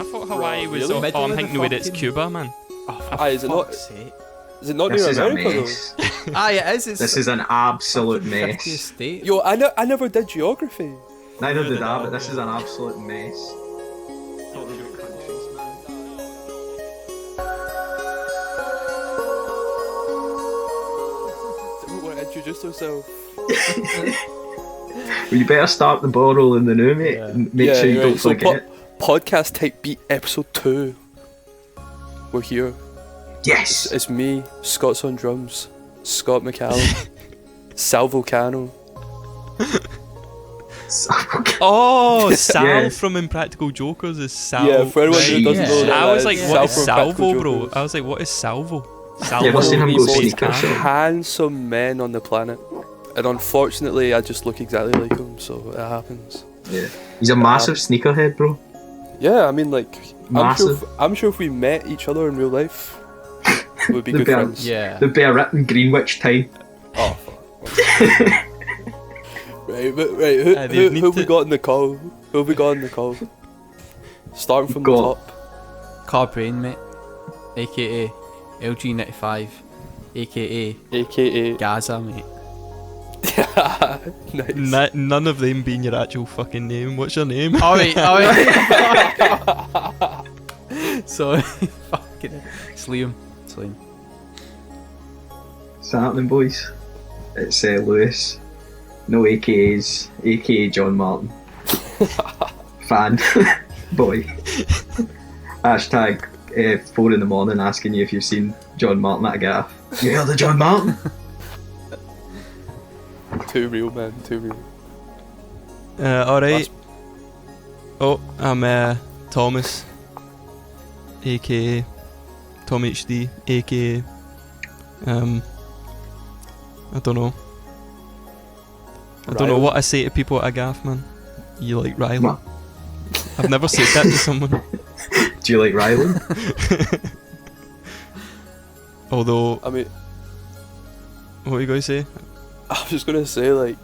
I thought Hawaii was. Really? Oh, I'm thinking where it's Cuba, man. Is it not? Sake. Is it not This near is a America mess. It is. It's This is an absolute fucking 50th mess. state. though? Yo, I never did geography. Neither did I, but this is an absolute mess. Talking about countries, man. Someone want to introduce yourself? Well, you better start the ball rolling the new, mate. Yeah. and Make sure you don't So forget. podcast type beat episode 2. We're here. Yes! It's me, Scott's on drums, Scott McCallum, Sal Volcano. Oh, Sal Yeah. from Impractical Jokers is Sal. Yeah, for anyone who Right. doesn't know that, I was like, it's what is Sal from salvo, Impractical bro? Jokers. I was like, what is salvo? You ever seen him One go of the most sneaker shopping? handsome men on the planet. And unfortunately, I just look exactly like him, so it happens. Yeah. He's a massive sneakerhead, bro. Yeah, I mean, like, Massive. I'm sure if we met each other in real life, we'd be The good bear- friends. Yeah. There'd be a written Greenwich time. Oh, fuck. Right, who have we got in the call? Who have we got in the call? Starting from the Go. top. Car Brain, mate. AKA LG95. AKA AKA. Gaza, mate. Nice. None of them being your actual fucking name. What's your name? Alright. Sorry. Fucking hell. It's Liam. What's happening, boys? It's Lewis. No AKAs. AKA John Martin. Fan. Boy. Hashtag 4 in the morning asking you if you've seen John Martin at a gaff. You heard of John Martin? Too real, man. Too real. Alright. Oh, I'm Thomas. AKA Tom HD. AKA I don't know. I don't know what I say to people at a gaff, man. You like Riley? What? I've never said that to someone. Do you like Ryland? Although, I mean, what are you going to say? I was just gonna say, like,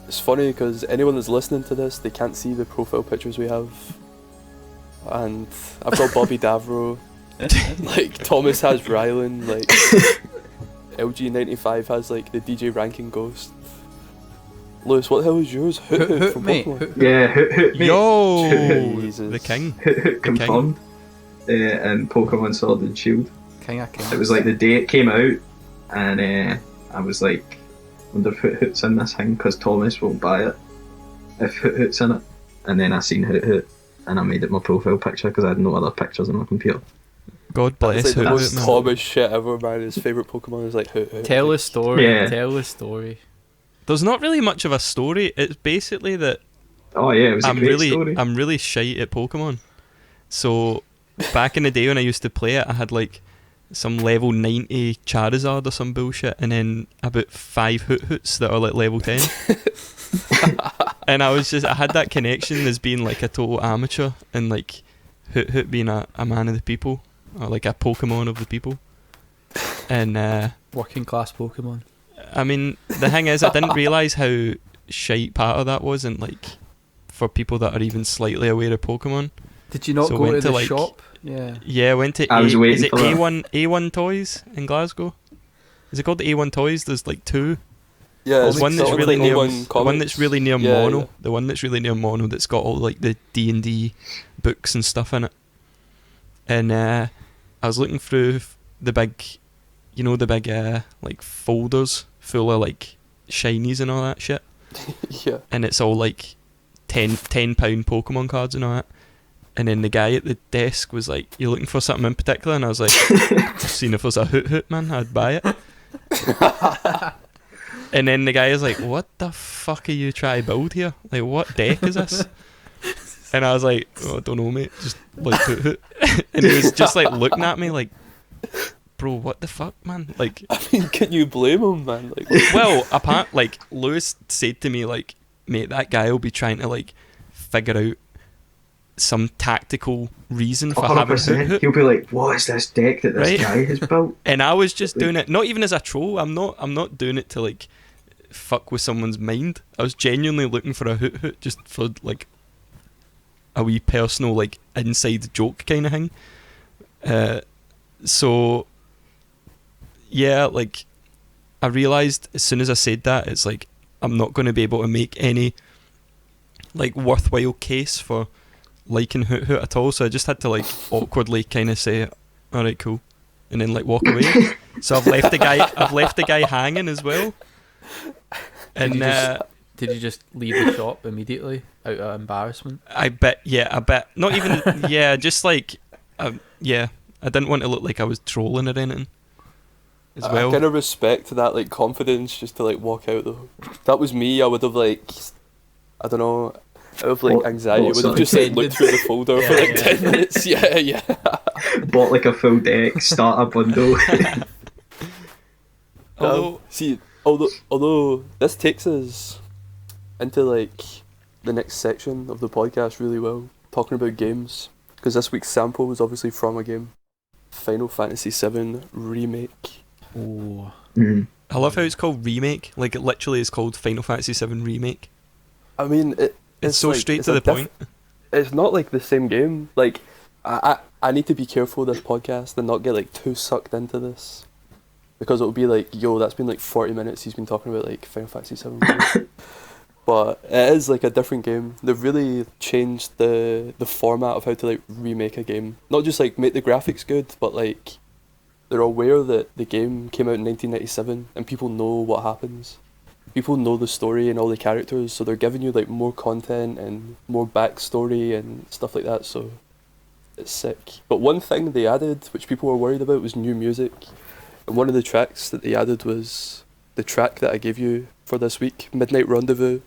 it's funny because anyone that's listening to this, they can't see the profile pictures we have. And I've got Bobby Davro, like, Thomas has Rylan, like, LG95 has, like, the DJ Ranking Ghost. Lewis, what the hell is yours? Hoot Hoot from mate. Pokemon. Yeah, Hoot mate. Yo! Jesus. The king. Hoot confirmed. And Pokemon Sword and Shield. King of Kings. It was like the day it came out, and I was like, wonder if Hoot Hoot's in this thing, because Thomas won't buy it if Hoot Hoot's in it. And then I seen Hoot Hoot, and I made it my profile picture because I had no other pictures on my computer. God bless It's like the Hoot most Hoot, man. Thomas shit ever, man. His favourite Pokemon is like Hoot Hoot. Tell a story. Yeah. Tell a story. There's not really much of a story. It's basically that Oh yeah, it was a great story. I'm really shite at Pokemon. So back in the day when I used to play it, I had like some level 90 Charizard or some bullshit, and then about 5 Hoot Hoots that are like level 10. And I had that connection as being like a total amateur, and like Hoot Hoot being a man of the people, or like a Pokemon of the people. And Working class Pokemon. I mean, the thing is, I didn't realise how shite part of that was, and like for people that are even slightly aware of Pokemon. Did you not So go went to to, the like- shop? Yeah. Yeah, I went to I was waiting is it for that. A1 Toys in Glasgow? Is it called the A1 Toys? There's like 2. Yeah, There's one that's really near one the one that's really near Yeah, Mono. yeah. The one that's really near Mono that's got all like the D&D books and stuff in it. And I was looking through the big, the big like folders full of like shinies and all that shit. Yeah. And it's all like £10 Pokemon cards and all that. And then the guy at the desk was like, "You looking for something in particular?" And I was like, "Seeing if there's a Hoot Hoot, man, I'd buy it." And then the guy is like, "What the fuck are you trying to build here? Like, what deck is this?" And I was like, "Oh, I don't know, mate. Just like Hoot Hoot." And he was just like looking at me like, "Bro, what the fuck, man?" Like, I mean, can you blame him, man? Like, well, apart like Lewis said to me like, "Mate, that guy will be trying to like figure out some tactical reason for having Hoot 100%. Hoot." He'll be like, "What is this deck that this Right. guy has built?" And I was just doing it, not even as a troll. I'm not doing it to like fuck with someone's mind. I was genuinely looking for a Hoot Hoot just for like a wee personal like inside joke kind of thing. So yeah, like I realised as soon as I said that, it's like I'm not going to be able to make any like worthwhile case for liking Hoot Hoot at all. So I just had to like awkwardly kind of say, "All right, cool," and then like walk away. So I've left the guy hanging as well. And did you just leave the shop immediately out of embarrassment? I bet. Not even. Yeah, just like. Yeah, I didn't want to look like I was trolling or anything. As well. I kind of respect that like confidence just to like walk out though. If that was me, I would have like, I don't know, out of like anxiety, would have just like looked through the folder for like 10 minutes. Yeah. Bought like a full deck, starter bundle. Although this takes us into like the next section of the podcast really well, talking about games, because this week's sample was obviously from a game, Final Fantasy VII Remake. Oh. I love how it's called Remake. Like it literally is called Final Fantasy VII Remake. I mean, it's so like, straight to the point. It's not like the same game. Like I need to be careful this podcast and not get like too sucked into this, because it'll be like, yo, that's been like 40 minutes he's been talking about like Final Fantasy VII. But it is like a different game. They've really changed the format of how to like remake a game. Not just like make the graphics good, but like they're aware that the game came out in 1997 and people know what happens. People know the story and all the characters, so they're giving you like more content and more backstory and stuff like that, so it's sick. But one thing they added, which people were worried about, was new music. And one of the tracks that they added was the track that I gave you for this week, Midnight Rendezvous.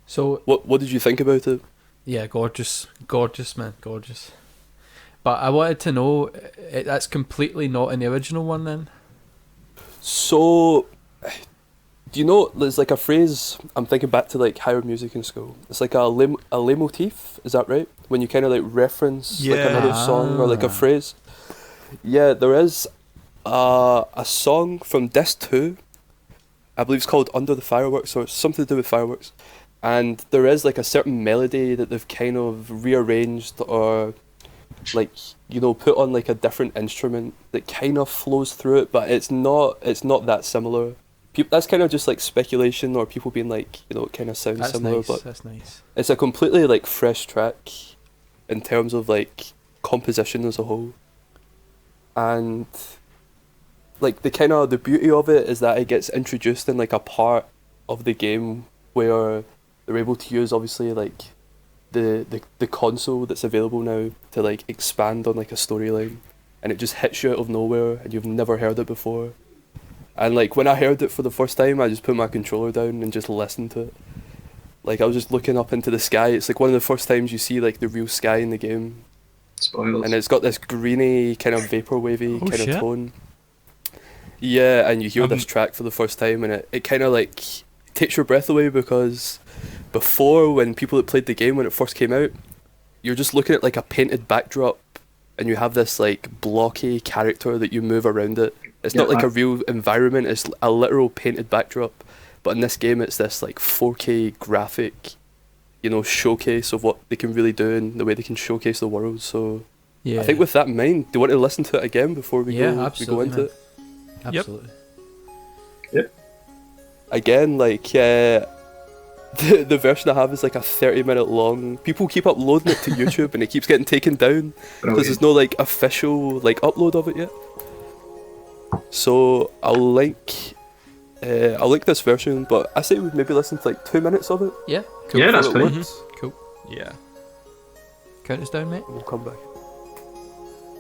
So what did you think about it? Yeah, gorgeous man, gorgeous. But I wanted to know, that's completely not in the original one then? So, do you know, there's like a phrase, I'm thinking back to like higher music in school. It's like a leitmotif, is that right? When you kind of like reference like another song or like a phrase. Yeah, there is a song from Disc 2, I believe it's called Under the Fireworks, or something to do with fireworks. And there is like a certain melody that they've kind of rearranged or like, you know, put on like a different instrument that kind of flows through it, but it's not that similar. That's kind of just like speculation or people being like, you know, it kind of sounds similar. Nice, but that's nice. It's a completely like fresh track in terms of like composition as a whole. And like the beauty of it is that it gets introduced in like a part of the game where they're able to use obviously like the console that's available now to like expand on like a storyline, and it just hits you out of nowhere and you've never heard it before. And like when I heard it for the first time, I just put my controller down and just listened to it. Like I was just looking up into the sky. It's like one of the first times you see like the real sky in the game. Spoilers. And it's got this greeny kind of vapor wavy kind of tone. Yeah, and you hear this track for the first time and it kind of like takes your breath away, because before, when people that played the game when it first came out, you're just looking at like a painted backdrop and you have this like blocky character that you move around it. It's not like a real environment, it's a literal painted backdrop. But in this game it's this like 4K graphic, you know, showcase of what they can really do and the way they can showcase the world. So yeah. I think with that in mind, do you want to listen to it again before we go into it? Absolutely. Yep. Again, like the version I have is like a 30-minute long. People keep uploading it to YouTube and it keeps getting taken down because there's no like official like upload of it yet. So I'll link this version, but I say we maybe listen to like 2 minutes of it. Yeah. Cool. Yeah, that's fine. Mm-hmm. Cool. Yeah. Count us down, mate. We'll come back.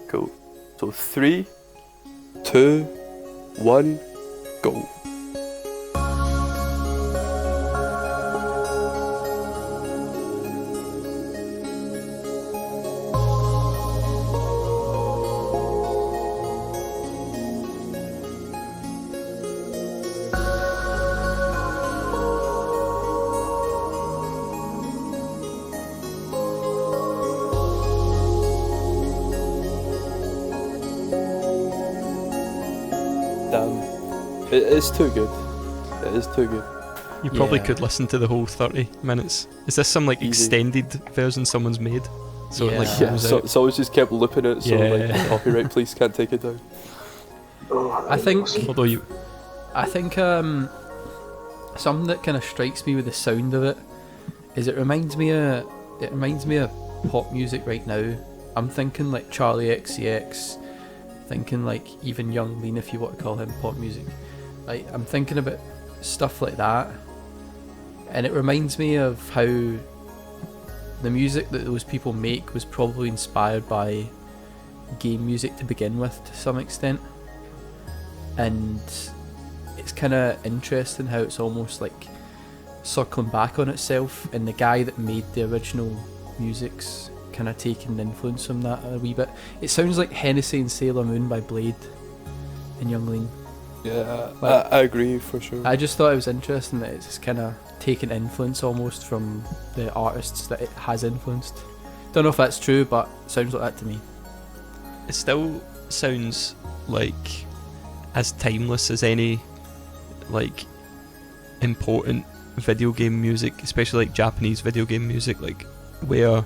Cool. So 3, 2, 1, go. It's too good. It is too good. You probably Yeah. could listen to the whole 30 minutes. Is this some like Easy. extended version someone's made? So it like Yeah. Yeah, goes so out. someone just kept looping it, so like Yeah. the copyright police can't take it down. Oh, I think Although you, something that kind of strikes me with the sound of it is it reminds me of pop music right now. I'm thinking like Charlie XCX, thinking like even Young Lean, if you want to call him pop music. Like I'm thinking about stuff like that, and it reminds me of how the music that those people make was probably inspired by game music to begin with to some extent. And it's kind of interesting how it's almost like circling back on itself, and the guy that made the original music's kind of taking influence from that a wee bit. It sounds like Hennessy and Sailor Moon by Blade and Young Lean. Yeah, Like- I agree for sure. I just thought it was interesting that it's kind of taken influence almost from the artists that it has influenced. Don't know if that's true, but it sounds like that to me. it still sounds like as timeless as any like important video game music, especially like Japanese video game music, like where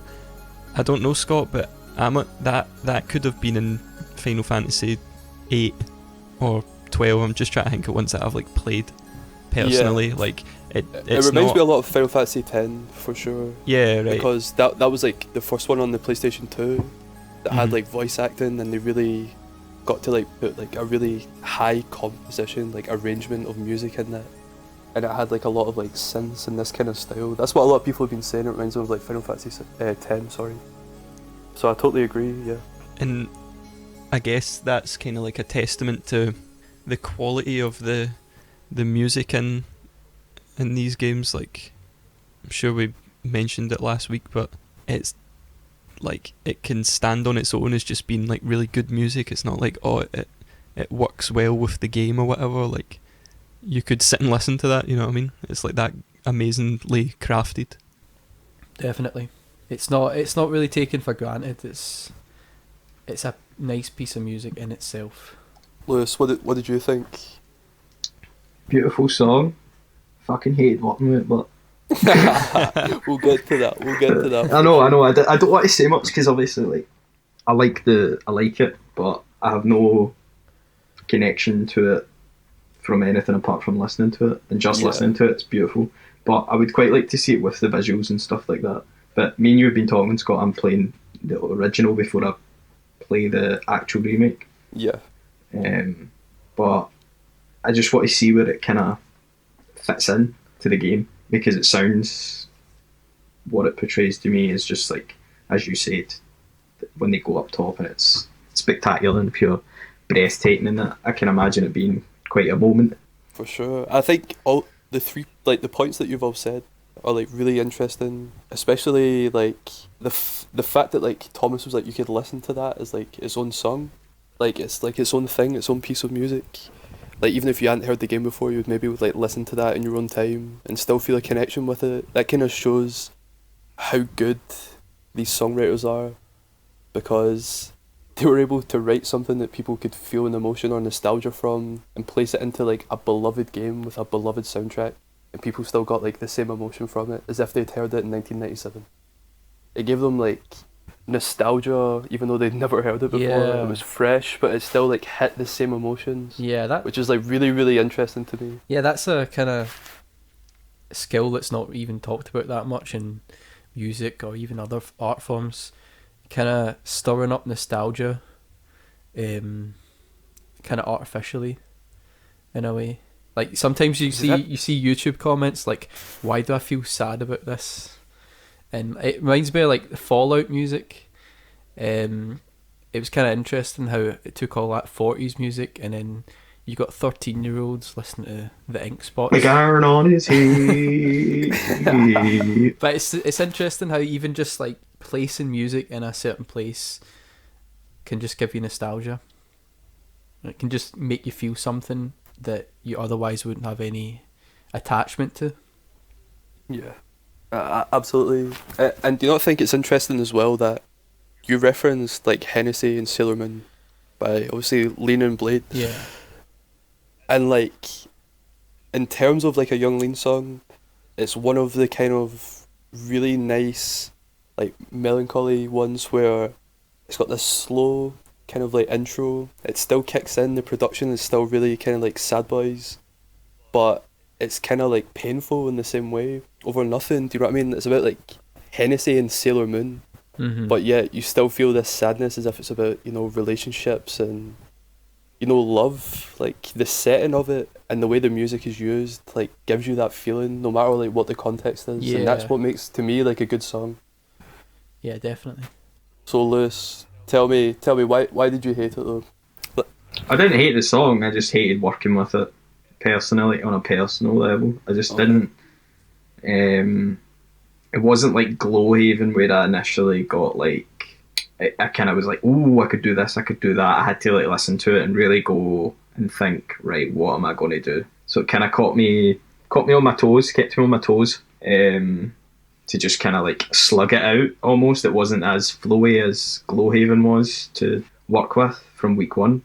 I don't know, Scott, but that could have been in Final Fantasy 8 or 12. I'm just trying to think of ones that I've like played personally. Like It it's reminds not, me a lot of Final Fantasy X for sure, yeah, right. because that was like the first one on the PlayStation 2 that had Mhm. like voice acting, and they really got to like put like a really high composition, like arrangement of music in it, and it had like a lot of like synths and this kind of style. That's what a lot of people have been saying. It reminds them of like Final Fantasy X, sorry. So I totally agree. Yeah. And I guess that's kind of like a testament to the quality of the music in these games. Like, I'm sure we mentioned it last week, but it's like it can stand on its own as just being like really good music. It's not like, oh, it works well with the game or whatever. Like, you could sit and listen to that, you know what I mean? It's like that amazingly crafted. Definitely. It's not really taken for granted. It's a nice piece of music in itself. Lewis, what did you think? Beautiful song. Fucking hated working with it, but We'll get to that. I know. I don't want to say much because obviously, like, I like it, but I have no connection to it from anything apart from listening to it, and just Yeah. listening to it's beautiful. But I would quite like to see it with the visuals and stuff like that. But me and you have been talking, Scott. I'm playing the original before I play the actual remake. Yeah. But I just want to see where it kind of fits in to the game, because it sounds, what it portrays to me is just like, as you said, when they go up top and it's spectacular and pure breathtaking, and that I can imagine it being quite a moment. For sure. I think all the three, like the points that you've all said are like really interesting, especially like the fact that like Thomas was like, you could listen to that as like its own song, like it's own thing, its own piece of music. Like even if you hadn't heard the game before, you would maybe like listen to that in your own time and still feel a connection with it. That kind of shows how good these songwriters are, because they were able to write something that people could feel an emotion or nostalgia from and place it into like a beloved game with a beloved soundtrack, and people still got like the same emotion from it as if they'd heard it in 1997. It gave them like nostalgia even though they'd never heard it before. Yeah. It was fresh, but it still like hit the same emotions, Yeah, which is like really, really interesting to me. Yeah, that's a kind of skill that's not even talked about that much in music or even other art forms. Kind of stirring up nostalgia, kind of artificially, in a way. Like sometimes you see YouTube comments like, "Why do I feel sad about this?" And it reminds me of like the Fallout music. It was kind of interesting how it took all that 40s music, and then you got 13-year-olds listening to the Ink Spots. Like iron on his head. But it's interesting how even just like placing music in a certain place can just give you nostalgia. It can just make you feel something that you otherwise wouldn't have any attachment to. Yeah, absolutely. And do you not think it's interesting as well that you referenced like Hennessy and Sailor Moon by obviously Lean and Blade, Yeah. and like in terms of like a Young Lean song, it's one of the kind of really nice, like melancholy ones where it's got this slow kind of like intro. It still kicks in. The production is still really kind of like Sad Boys, but it's kind of like painful in the same way over nothing. Do you know what I mean? It's about like Hennessy and Sailor Moon, but yet you still feel this sadness as if it's about, you know, relationships and, you know, love. Like the setting of it and the way the music is used like gives you that feeling no matter like what the context is, and that's what makes to me like a good song. Yeah, definitely. So Lewis, tell me why did you hate it though? I didn't hate the song, I just hated working with it personally on a personal level. I just didn't. It wasn't like Glowhaven where I initially got like, I kind of was like, oh, I could do this, I could do that. I had to like listen to it and really go and think, right, what am I going to do? So it kind of caught me on my toes, kept me on my toes, to just kind of like slug it out almost. It wasn't as flowy as Glowhaven was to work with from week one.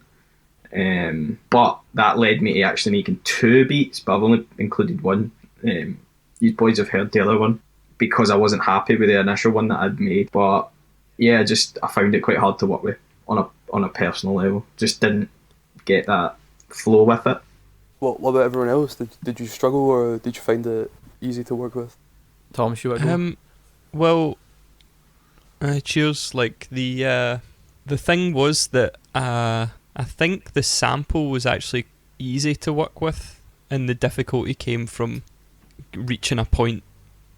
But that led me to actually making 2 beats, but I've only included one. You boys have heard the other one because I wasn't happy with the initial one that I'd made. But yeah, I found it quite hard to work with on a personal level. Just didn't get that flow with it. What about everyone else? Did you struggle or did you find it easy to work with? Thomas, you want to go? Well, cheers. Like the thing was that I think the sample was actually easy to work with, and the difficulty came from reaching a point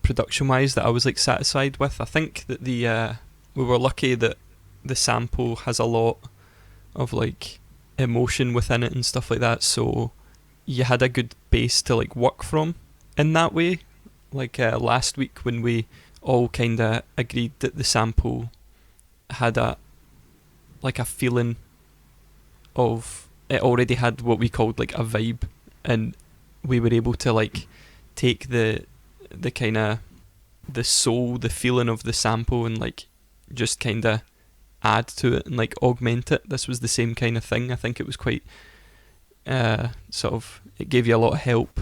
production-wise that I was like satisfied with. I think that we were lucky that the sample has a lot of like emotion within it and stuff like that, so you had a good base to like work from in that way. Like last week when we all kind of agreed that the sample had a feeling of, it already had what we called like a vibe, and we were able to like take the kind of the soul, the feeling of the sample, and like just kind of add to it and like augment it. This was the same kind of thing. I think it was quite sort of, it gave you a lot of help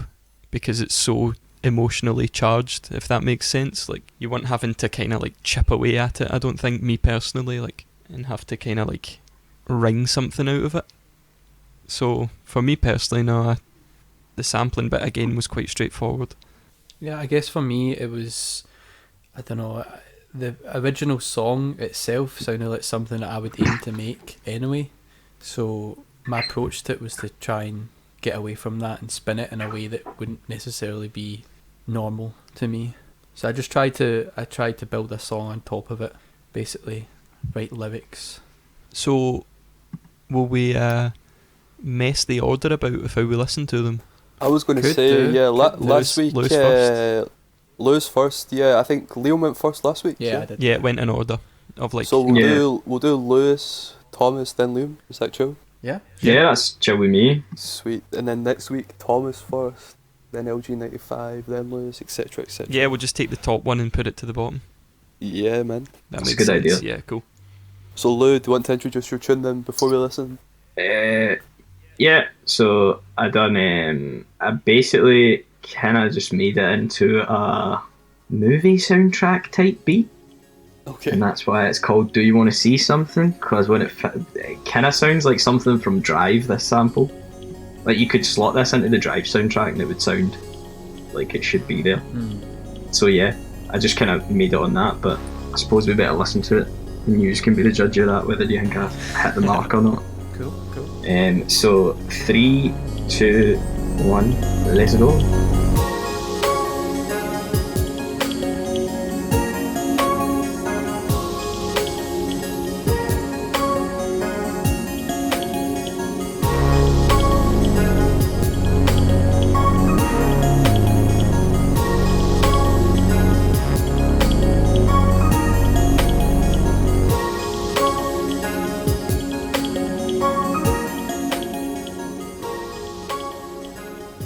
because it's so emotionally charged, if that makes sense. Like you weren't having to kind of like chip away at it, I don't think, me personally, like, and have to kind of like wring something out of it. So for me personally, no, the sampling bit again was quite straightforward. Yeah, I guess for me it was, I don't know, the original song itself sounded like something that I would aim to make anyway, so my approach to it was to try and get away from that and spin it in a way that wouldn't necessarily be normal to me. So I tried to build a song on top of it, basically write lyrics. So will we mess the order about with how we listen to them? I was going to say, last week, Lewis first. Yeah, I think Liam went first last week. Yeah, I did. Yeah, it went in order of like. So we'll do Lewis, Thomas, then Liam. Is that chill? Yeah. Yeah, that's chill with me. Sweet. And then next week, Thomas first, then LG95, then Lewis, etc., etc. Yeah, we'll just take the top one and put it to the bottom. Yeah, man. That's a good idea. Yeah, cool. So Lou, do you want to introduce your tune then before we listen? Yeah, so I basically kind of just made it into a movie soundtrack type beat. Okay. And that's why it's called Do You Want to See Something? Because when it kind of sounds like something from Drive, this sample. Like you could slot this into the Drive soundtrack and it would sound like it should be there. So yeah, I just kind of made it on that, but I suppose we better listen to it. And you can be the judge of that, whether you think I've hit the mark or not. Cool. So 3, 2, 1, let's go.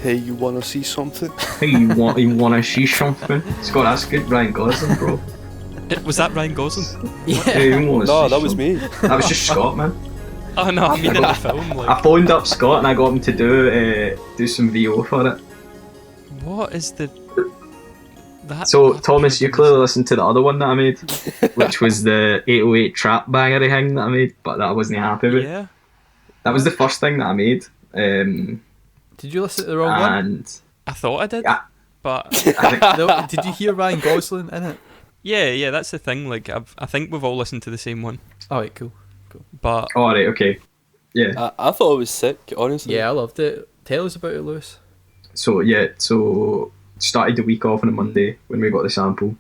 Hey, you want to see something? Hey, you want to see something? Scott, that's good, Ryan Gosling, bro. Was that Ryan Gosling? Yeah. Hey, you wanna No, see that was something? me. That was just Scott, man. Oh no, I mean in the film. Like, I phoned up Scott and I got him to do some VO for it. What is the... That, So, that Thomas, you picture clearly is- listened to the other one that I made, which was the 808 trap bangery thing that I made, but that I wasn't happy with. Yeah. That was the first thing that I made. Did you listen to the wrong one? And I thought I did, Yeah. but... I think, No, did you hear Ryan Gosling in it? Yeah, that's the thing. Like, I think we've all listened to the same one, Alright, cool. but oh, right, okay. Yeah. I thought it was sick, honestly. Yeah, I loved it. Tell us about it, Lewis. So started the week off on a Monday when we got the sample,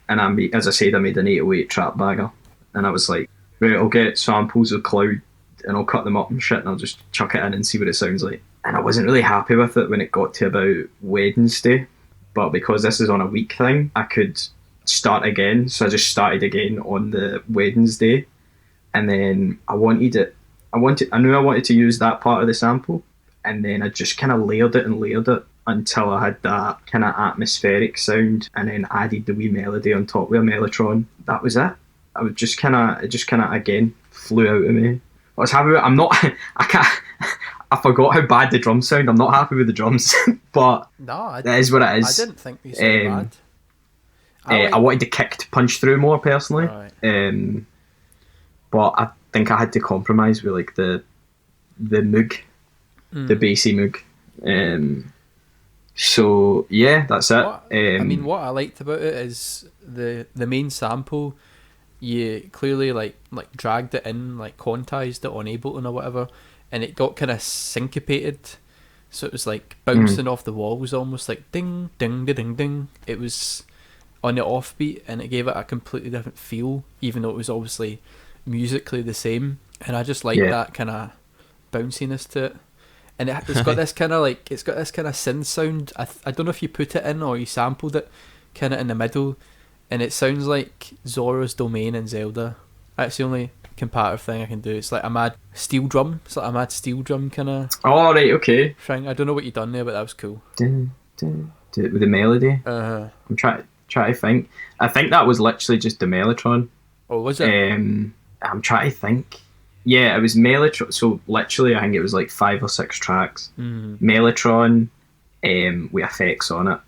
and I made an 808 trap bagger, and I was like, right, I'll get samples of Cloud and I'll cut them up and shit, and I'll just chuck it in and see what it sounds like. And I wasn't really happy with it when it got to about Wednesday, but because this is on a week thing, I could start again, so I just started again on the Wednesday, and then I knew I wanted to use that part of the sample, and then I just kind of layered it until I had that kind of atmospheric sound, and then added the wee melody on top with a mellotron. That was it. I was just kind of again flew out of me. I was happy with it. I'm not. I can't. I forgot how bad the drums sound. I'm not happy with the drums, but No, that is what it is. I didn't think you sounded bad. I wanted the kick to punch through more personally, Right. but I think I had to compromise with like the moog, the bassy moog. So yeah, that's it. What I liked about it is the main sample. You clearly like dragged it in, like quantized it on Ableton or whatever, and it got kind of syncopated. So it was like bouncing off the walls, almost like ding, ding, ding, ding, ding. It was on the offbeat, and it gave it a completely different feel, even though it was obviously musically the same. And I just like that kind of bounciness to it. And it's got this kind of synth sound. I don't know if you put it in or you sampled it kind of in the middle, and it sounds like Zora's Domain in Zelda. That's the only comparative thing I can do. It's like a mad steel drum. It's like a mad steel drum kind of Oh, right, okay. thing. I don't know what you done there, but that was cool. With the melody. I'm trying to think. I think that was literally just the mellotron. Oh, was it? I'm trying to think. Yeah, it was mellotron. So literally, I think it was like 5 or 6 tracks. Mellotron, with effects on it,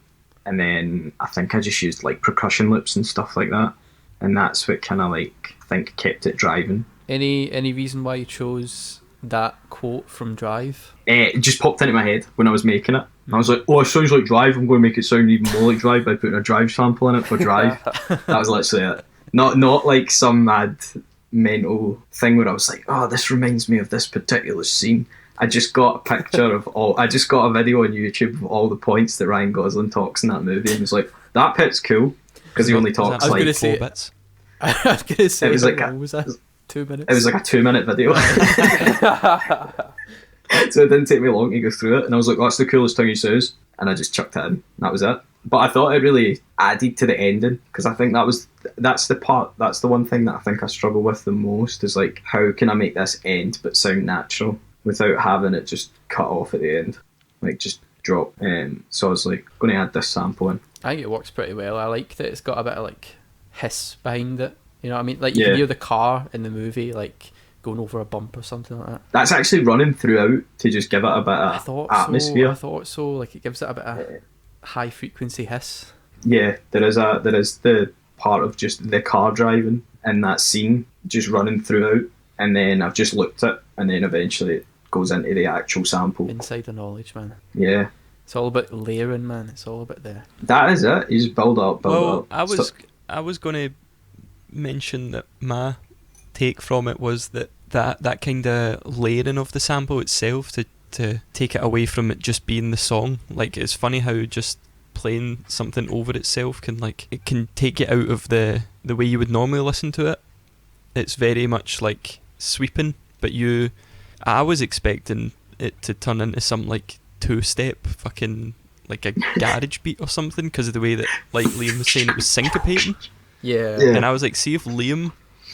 and then I think I just used like percussion loops and stuff like that, and that's what kind of like I think kept it driving. Any reason why you chose that quote from Drive? It just popped into my head when I was making it. I was like, oh, it sounds like Drive. I'm going to make it sound even more like Drive by putting a Drive sample in it for Drive. That was literally it. Not like some mad mental thing where I was like, oh, this reminds me of this particular scene. I just got a picture of I just got a video on YouTube of all the points that Ryan Gosling talks in that movie, and was like, that bit's cool because he only talks I was like gonna say- 4 bits. I was gonna say, It was like how a- long was that? 2 minutes. it was like a 2-minute video. So it didn't take me long to go through it, and I was like, that's the coolest thing he says, and I just chucked it in. That was it. But I thought it really added to the ending, because I think that's the one thing that I think I struggle with the most, is like, how can I make this end but sound natural without having it just cut off at the end, like just drop. So I was like, going to add this sample in. I think it works pretty well. I like that it's got a bit of like hiss behind it. You know what I mean? Like you can hear the car in the movie like going over a bump or something like that. That's actually running throughout to just give it a bit of atmosphere. I thought so. Like it gives it a bit of high frequency hiss. Yeah, there is the part of just the car driving in that scene just running throughout, and then I've just looked at, and then eventually it goes into the actual sample. Insider knowledge, man. Yeah, It's all about layering, man. It's all about there. that is it. You just build up. I was going to mention that my take from it was that kind of layering of the sample itself to take it away from it just being the song. Like, it's funny how just playing something over itself it can take it out of the way you would normally listen to it. It's very much like sweeping, but I was expecting it to turn into some like 2-step fucking like a garage beat or something, because of the way that, like Liam was saying, it was syncopating. Yeah. And I was like, see if Liam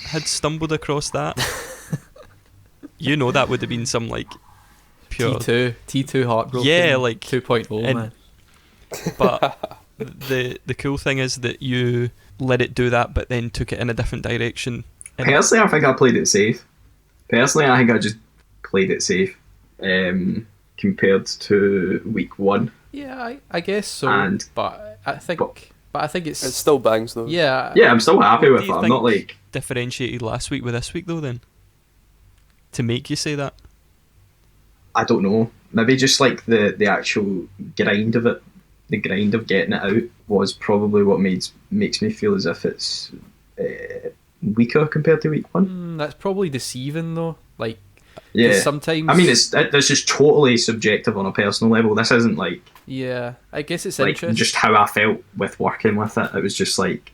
had stumbled across that, that would have been some like pure T2 heartbroken. Yeah, like 2.0, and- man. But the cool thing is that you let it do that, but then took it in a different direction. Personally, I think I played it safe. Personally, I think I just played it safe compared to week 1, Yeah, I guess so. And But I think it's It still bangs though. yeah. yeah, I'm still happy What with do it. you I'm think not like, differentiated last week with this week though then? To make you say that? I don't know. Maybe just like the actual grind of it, the grind of getting it out was probably what makes me feel as if it's weaker compared to week one. That's probably deceiving though. Like, 'cause Yeah, sometimes I mean it's just totally subjective on a personal level. This isn't like yeah. I guess it's like interesting. just how I felt with working with it. It was just like,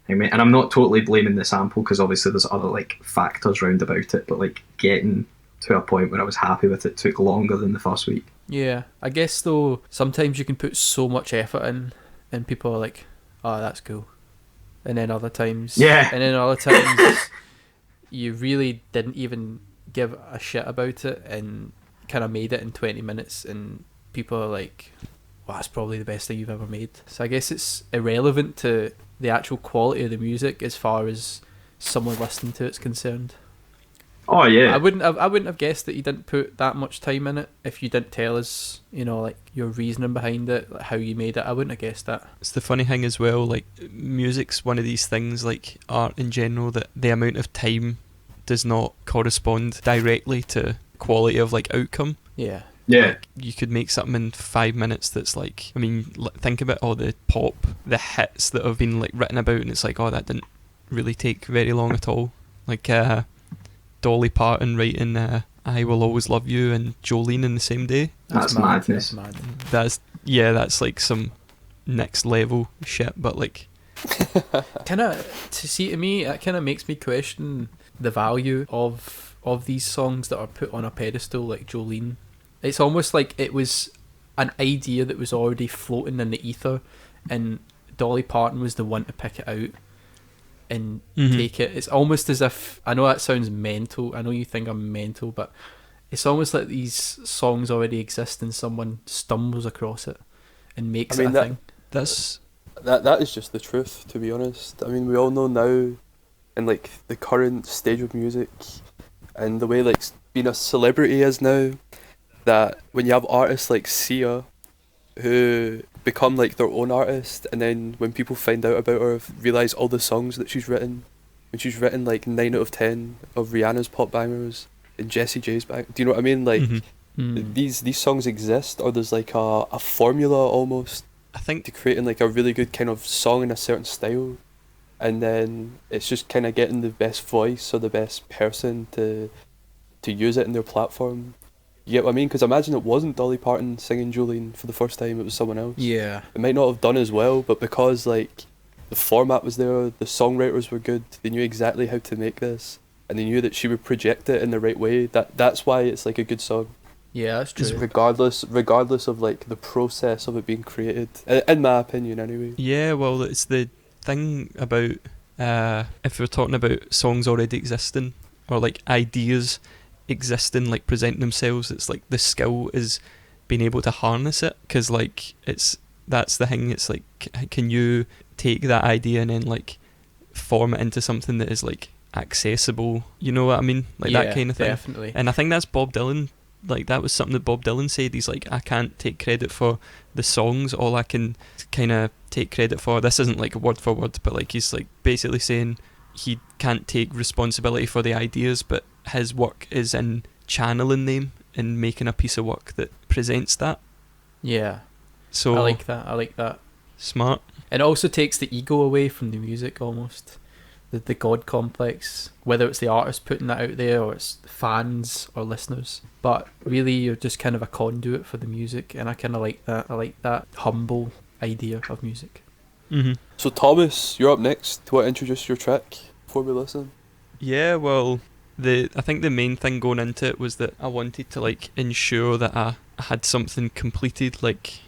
I mean, and I'm not totally blaming the sample because obviously there's other like factors round about it, but like getting to a point where I was happy with it took longer than the first week. Yeah, I guess though sometimes you can put so much effort in, and people are like, "Oh, that's cool," and then other times, you really didn't even give a shit about it and kind of made it in 20 minutes, and people are like, "Well, that's probably the best thing you've ever made." So I guess it's irrelevant to the actual quality of the music as far as someone listening to it's concerned. Oh yeah, I wouldn't have guessed that you didn't put that much time in it if you didn't tell us, like your reasoning behind it, like how you made it. I wouldn't have guessed that. It's the funny thing as well, like music's one of these things, like art in general, that the amount of time does not correspond directly to quality of like outcome. Yeah. yeah. Like, you could make something in 5 minutes that's like, I mean, think about all the pop, the hits that have been like written about, and it's like, oh, that didn't really take very long at all. Like Dolly Parton writing "I Will Always Love You" and Jolene in the same day. That's madness. That's mad. That's like some next level shit. But like, To me, it kind of makes me question the value of these songs that are put on a pedestal like Jolene. It's almost like it was an idea that was already floating in the ether, and Dolly Parton was the one to pick it out and take it. It's almost as if, I know that sounds mental, I know you think I'm mental, but it's almost like these songs already exist and someone stumbles across it and makes it a thing. That is just the truth, to be honest. I mean, we all know now, in like the current stage of music and the way like being a celebrity is now, that when you have artists like Sia who become like their own artist, and then when people find out about her, realise all the songs that she's written, and she's written like 9 out of 10 of Rihanna's pop bangers and Jessie J's bang. Do you know what I mean? Like these songs exist, or there's like a formula almost, I think, to creating like a really good kind of song in a certain style, and then it's just kind of getting the best voice or the best person to use it in their platform. You get what I mean? Because imagine it wasn't Dolly Parton singing Jolene for the first time, it was someone else. Yeah. It might not have done as well, but because like the format was there, the songwriters were good, they knew exactly how to make this, and they knew that she would project it in the right way. That's why it's like a good song. Yeah, that's true. Regardless of like the process of it being created, in my opinion anyway. Yeah, well, it's the thing about if we're talking about songs already existing or like ideas existing, like presenting themselves, it's like the skill is being able to harness it, because like that's the thing. It's like, can you take that idea and then like form it into something that is like accessible, you know what I mean, like that kind of thing. Definitely. And I think that's Bob Dylan, like that was something that Bob Dylan said. He's like, I can't take credit for the songs, all I can kind of take credit for, this isn't like word for word, but like he's like basically saying he can't take responsibility for the ideas, but his work is in channeling them and making a piece of work that presents that. Yeah. So I like that. Smart. It also takes the ego away from the music almost. The God complex, whether it's the artist putting that out there or it's fans or listeners. But really you're just kind of a conduit for the music, and I kind of like that. I like that humble idea of music. So Thomas, you're up next. Do you want to introduce your track before we listen? Yeah, well, I think the main thing going into it was that I wanted to like ensure that I had something completed, like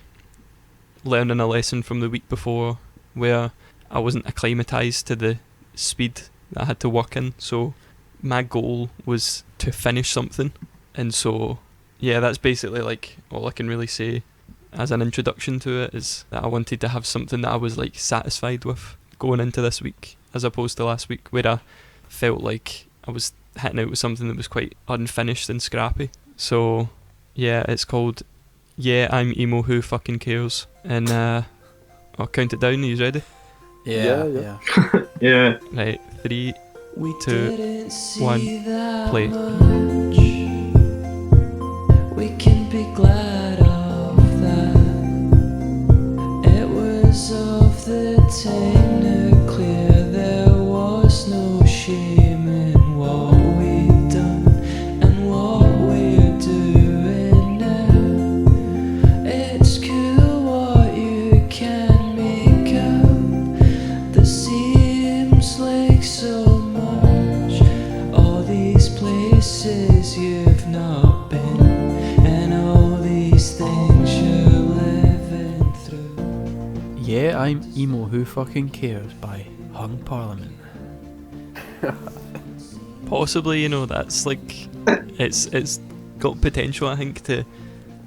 learning a lesson from the week before where I wasn't acclimatized to the speed that I had to work in. So my goal was to finish something, and so yeah, that's basically like all I can really say as an introduction to it, is that I wanted to have something that I was like satisfied with going into this week, as opposed to last week where I felt like I was hitting out with something that was quite unfinished and scrappy. So yeah, it's called Yeah, I'm emo. Who fucking cares? And I'll count it down. Are you ready? Yeah. Yeah. Right, 3, We 2, didn't see 1, that play. much. We can be glad of that. It was of the time nuclear. There was no shame in what we'd done and what we're doing now. It's cool what you can make up. There seems like so much. All these places you've not been, and all these things you're living through. Yeah, I'm emo. Who fucking cares? By Hung Parliament. Possibly, you know, that's like it's got potential, I think, to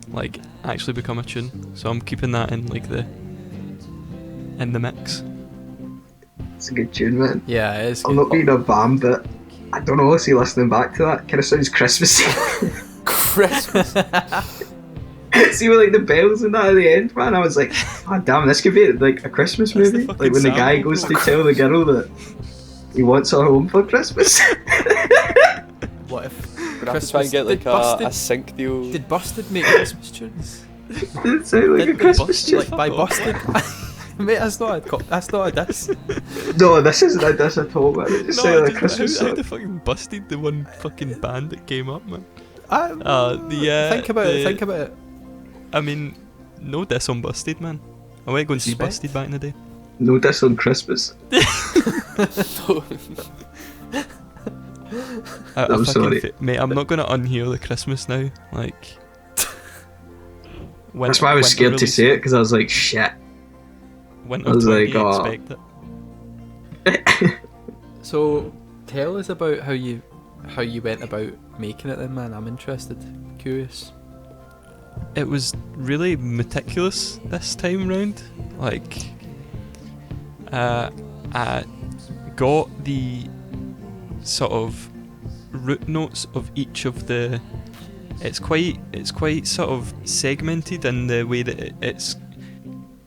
like actually become a tune. So I'm keeping that in like in the mix. It's a good tune, man. Yeah, it is I'm good. not being a bam, but I don't know, see, listening back to that, kind of sounds Christmassy. Christmas. See, with like the bells and that at the end, man, I was like, oh damn, this could be like a Christmas That's the movie. fucking Like when the guy sample, goes bro. to tell the girl that he wants her home for Christmas. What if We're gonna have to try and get like did Busted, a sync deal. did Busted make Christmas tunes? It sounded like a Did Christmas Busted? tune. Like by Busted? Mate, that's not a diss. No, this isn't a diss at all, man. It just sounded like a Christmas how song. the fucking Busted the one fucking band that came up, man. Think about it. I mean, no diss on Busted, man. I went to go and see Respect. Busted back in the day. No diss on Christmas. I'm sorry. Mate, I'm not going to unhear the Christmas now. Like, That's why I was scared to say it, because I was like, shit. Winter I was 20, like, oh. expect it. So tell us about how you went about making it then, man. I'm interested, curious. It was really meticulous this time round. Like, I got the sort of root notes of each of the. It's quite sort of segmented in the way that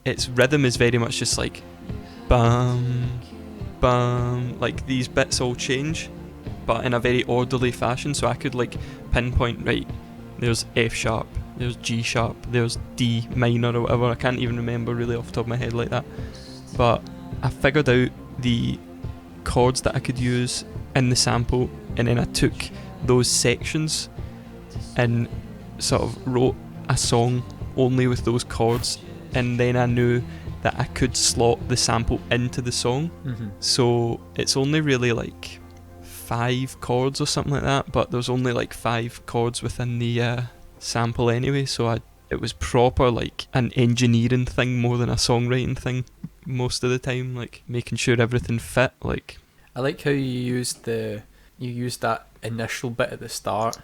its rhythm is very much just like bam, bam. Like these bits all change, but in a very orderly fashion. So I could like pinpoint, right, there's F sharp, there's G sharp, there's D minor or whatever. I can't even remember really off the top of my head like that. But I figured out the chords that I could use in the sample, and then I took those sections and sort of wrote a song only with those chords, and then I knew that I could slot the sample into the song. Mm-hmm. So it's only really like 5 chords or something like that, but there's only like 5 chords within the sample anyway, so it was proper like an engineering thing more than a songwriting thing most of the time, like making sure everything fit. Like, I like how you used that initial bit at the start,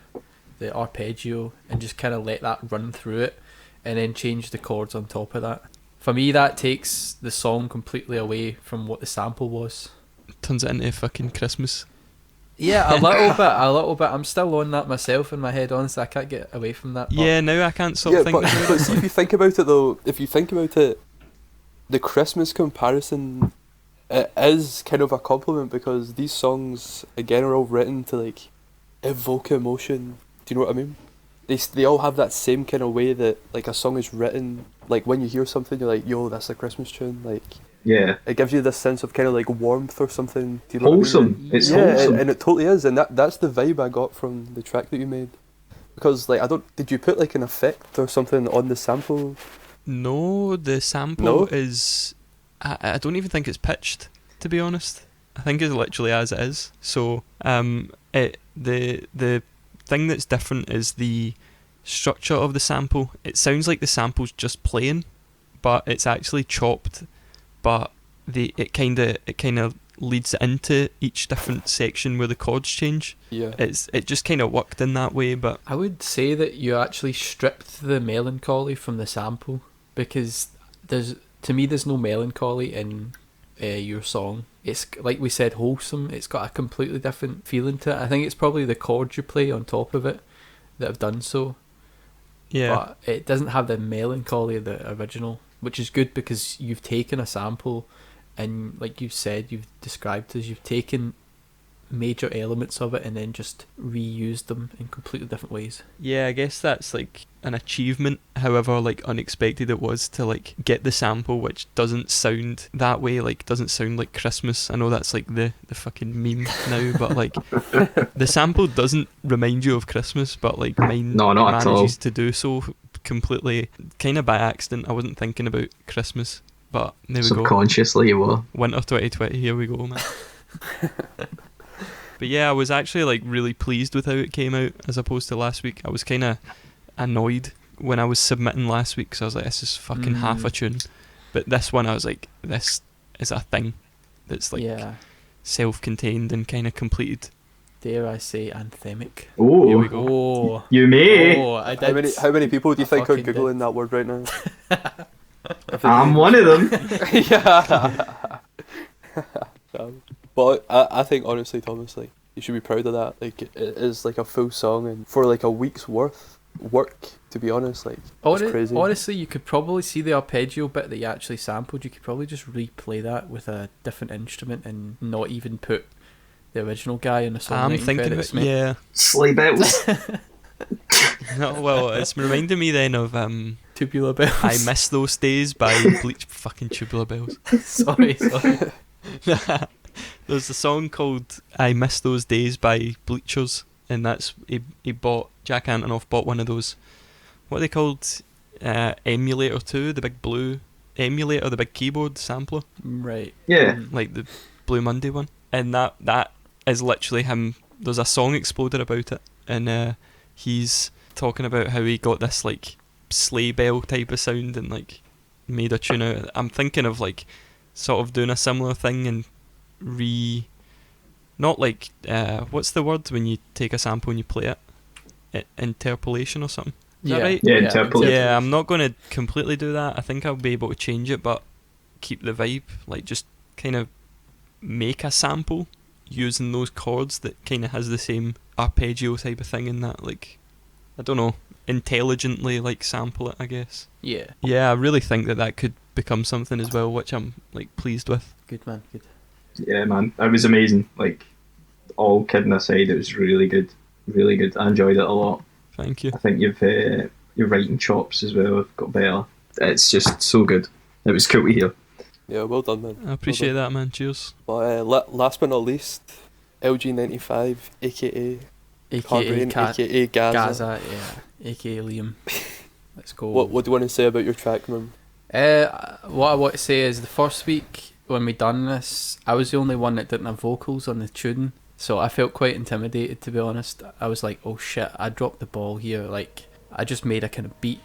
the arpeggio, and just kind of let that run through it, and then change the chords on top of that. For me, that takes the song completely away from what the sample was. turns it into fucking Christmas. Yeah, a little bit. I'm still on that myself in my head, honestly. I can't get away from that. But Yeah, now I can't stop Yeah, thinking but about it. see, if you think about it though, the Christmas comparison, it is kind of a compliment, because these songs again are all written to like evoke emotion. Do you know what I mean? They all have that same kind of way that like a song is written. Like when you hear something, you're like, yo, that's a Christmas tune. Like, Yeah. it gives you this sense of kind of like warmth or something. Do you know Wholesome. What I mean? It's Yeah, wholesome. and it totally is, and that's the vibe I got from the track that you made. Because like did you put like an effect or something on the sample? No, the sample No? is. I don't even think it's pitched, to be honest. I think it's literally as it is. So, the thing that's different is the structure of the sample. It sounds like the sample's just playing, but it's actually chopped. But it kind of leads into each different section where the chords change. Yeah. It just kind of worked in that way, but I would say that you actually stripped the melancholy from the sample, because to me there's no melancholy in your song. It's like we said, wholesome. It's got a completely different feeling to it. I think it's probably the chords you play on top of it that have done so. Yeah. but it doesn't have the melancholy of the original, which is good because you've taken a sample and, like you've said, you've described as you've taken major elements of it and then just reused them in completely different ways. Yeah, I guess that's like an achievement, however like unexpected it was to like get the sample which doesn't sound that way, like doesn't sound like Christmas. I know that's like the fucking meme now, but like the sample doesn't remind you of Christmas, but like mine No, not at all. manages to do so completely, kind of by accident. I wasn't thinking about Christmas, but there we go. Subconsciously, you were. Winter 2020, here we go, man. But yeah, I was actually like really pleased with how it came out as opposed to last week. I was kind of annoyed when I was submitting last week because I was like, this is fucking half a tune. But this one I was like, this is a thing that's like self-contained and kind of completed. Dare I say anthemic. Oh, Here we go. Oh, you may. oh, I did. How many people do you think are fucking googling that word right now? I'm one of them. Yeah. But I think honestly, Thomas, like you should be proud of that. Like it is like a full song, and for like a week's worth work, to be honest, like it's crazy. Honestly, you could probably see the arpeggio bit that you actually sampled. You could probably just replay that with a different instrument and not even put the original guy in the song. I'm thinking of it, yeah. Sleigh bells. No, well, it's reminding me then of Tubular Bells. I Miss Those Days by Bleach. Fucking Tubular Bells. sorry. There's a song called I Miss Those Days by Bleachers, and that's he bought, Jack Antonoff bought one of those, what are they called, Emulator 2, the big blue emulator, the big keyboard sampler, Right. Yeah. like the Blue Monday one, and that is literally him. There's a song exploded about it, and he's talking about how he got this like sleigh bell type of sound and like made a tune out of it. I'm thinking of like sort of doing a similar thing and not like what's the word when you take a sample and you play it, interpolation or something, is that right? Yeah, interpolation. Yeah, I'm not going to completely do that. I think I'll be able to change it but keep the vibe, like just kind of make a sample using those chords that kind of has the same arpeggio type of thing in that, like, I don't know, intelligently like sample it, I guess. Yeah. Yeah, I really think that could become something as well, which I'm like pleased with. Good man. Good. Yeah, man, it was amazing. Like, all kidding aside, it was really good. Really good. I enjoyed it a lot. Thank you. I think your writing chops as well have got better. It's just so good. It was cool to hear. Yeah, well done, man. I appreciate that, man. Cheers. But last but not least, LG95, aka AKA aka Gaza. Gaza, yeah. AKA Liam. Let's go. What do you want to say about your track, man? What I want to say is the first week when we done this, I was the only one that didn't have vocals on the tune, so I felt quite intimidated, to be honest. I was like, oh shit, I dropped the ball here. Like, I just made a kind of beat,